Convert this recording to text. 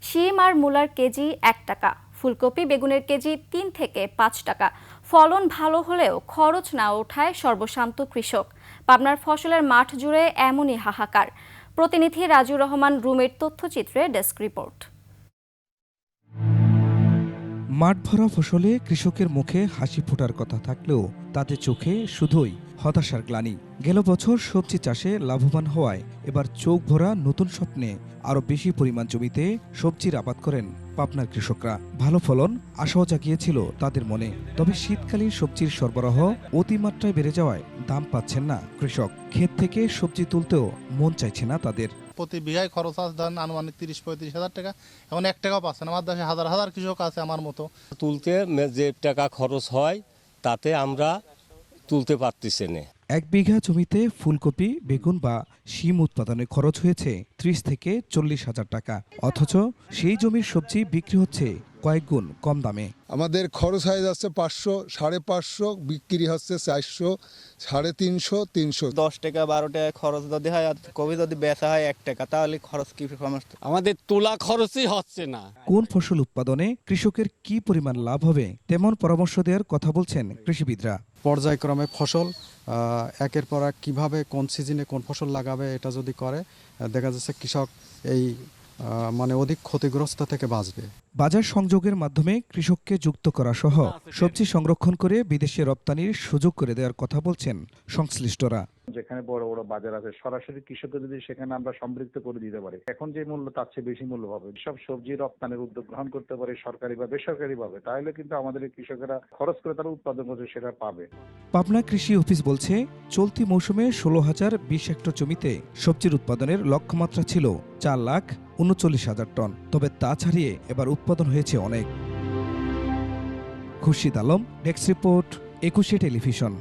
শিম আর মূলার কেজি ১ টাকা, ফুলকপি বেগুনের কেজি ৩ থেকে ৫ টাকা। ফলন ভালো হলেও খরচ না ওঠায় সর্বশান্ত কৃষক। পাবনার ফসলের মাঠ জুড়ে এমনই হাহাকার। প্রতিনিধি রাজুর রহমান রুমের তথ্যচিত্রে ডেস্ক রিপোর্ট। মাঠ ভরা ফসলে কৃষকের মুখে হাসি ফোটার কথা থাকলেও তাতে চোখে শুধুই হতাশার গ্লানি। গেল বছর সবজি চাষে লাভবান হওয়ায় এবার চোখ ভরা নতুন স্বপ্নে আরও বেশি পরিমাণ জমিতে সবজির আবাদ করেন পাবনার কৃষকরা। ভালো ফলন আশাও জাগিয়েছিল তাদের মনে, তবে শীতকালীন সবজির সরবরাহ অতিমাত্রায় বেড়ে যাওয়ায় দাম পাচ্ছেন না কৃষক। ক্ষেত থেকে সবজি তুলতেও মন চাইছে না তাদের। প্রতি বিঘায় খরচ আছে ধরেন আনুমানিক ৩০-৩৫ হাজার টাকা, এখন ১ টাকাও পাচ্ছে না। আমার দেশে হাজার হাজার কৃষক আছে আমার মতো। তুলতে যে টাকা খরচ হয় তাতে আমরা তুলতে পারতেছি না। ১ বিঘা জমিতে ফুলকপি, বেগুন বা শিম উৎপাদনে খরচ হয়েছে ৩০ থেকে ৪০ হাজার টাকা, অথচ সেই জমির সবজি বিক্রি হচ্ছে কয়েক গুণ কম দামে। আমাদের খরচ হয়ে যাচ্ছে ৫০০, ৫৫০, বিক্রি হচ্ছে ৪০০, ৩৫০, ৩০০। ১০ টাকা ১২ টাকা খরচ যদি হয় আর কবি যদি বেচা হয় ১ টাকা, তাহলে খরচ কি সমস্যা? আমাদের তোলা খরচই হচ্ছে না। কোন ফসল উৎপাদনে কৃষকের কি পরিমাণ লাভ হবে তেমন পরামর্শ দেওয়ার কথা বলছেন কৃষিবিদরা। পর্যায়ক্রমে ফসল একের পর এক কীভাবে কোন সিজনে কোন ফসল লাগাবে এটা যদি করে, দেখা যাচ্ছে কৃষক এই অধিক ক্ষতিগ্রস্ত থেকে বাঁচবে। বাজার সংযোগের মাধ্যমে কৃষককে যুক্ত করা সহ সবজি সংরক্ষণ করে বিদেশে রপ্তানির সুযোগ করে দেওয়ার কথা বলছেন সংশ্লিষ্টরা। যেখানে বড় বড় বাজার আছে, সরাসরি কৃষককে যদি সেখানে আমরা সম্পৃক্ত করে দিতে পারি, এখন যে মূল্য তার চেয়ে বেশি মূল্য পাবে। সব সবজি রপ্তানির উদ্যোগ গ্রহণ করতে পারে সরকারি বা বেসরকারি ভাবে, তাহলে কিন্তু আমাদের কৃষকেরা খরচ করে তারা উৎপাদন করছে সেটা পাবে। পাবনা কৃষি অফিস বলছে, চলতি মৌসুমে ১৬,০২০ হেক্টর জমিতে সবজির উৎপাদনের লক্ষ্যমাত্রা ছিল ৪,৩৯,০০০ টন, তবে তা ছাড়িয়ে এবার উৎপাদন হয়েছে অনেক। খুরশিদ আলম, ডেস্ক রিপোর্ট, ২১শে টেলিভিশন।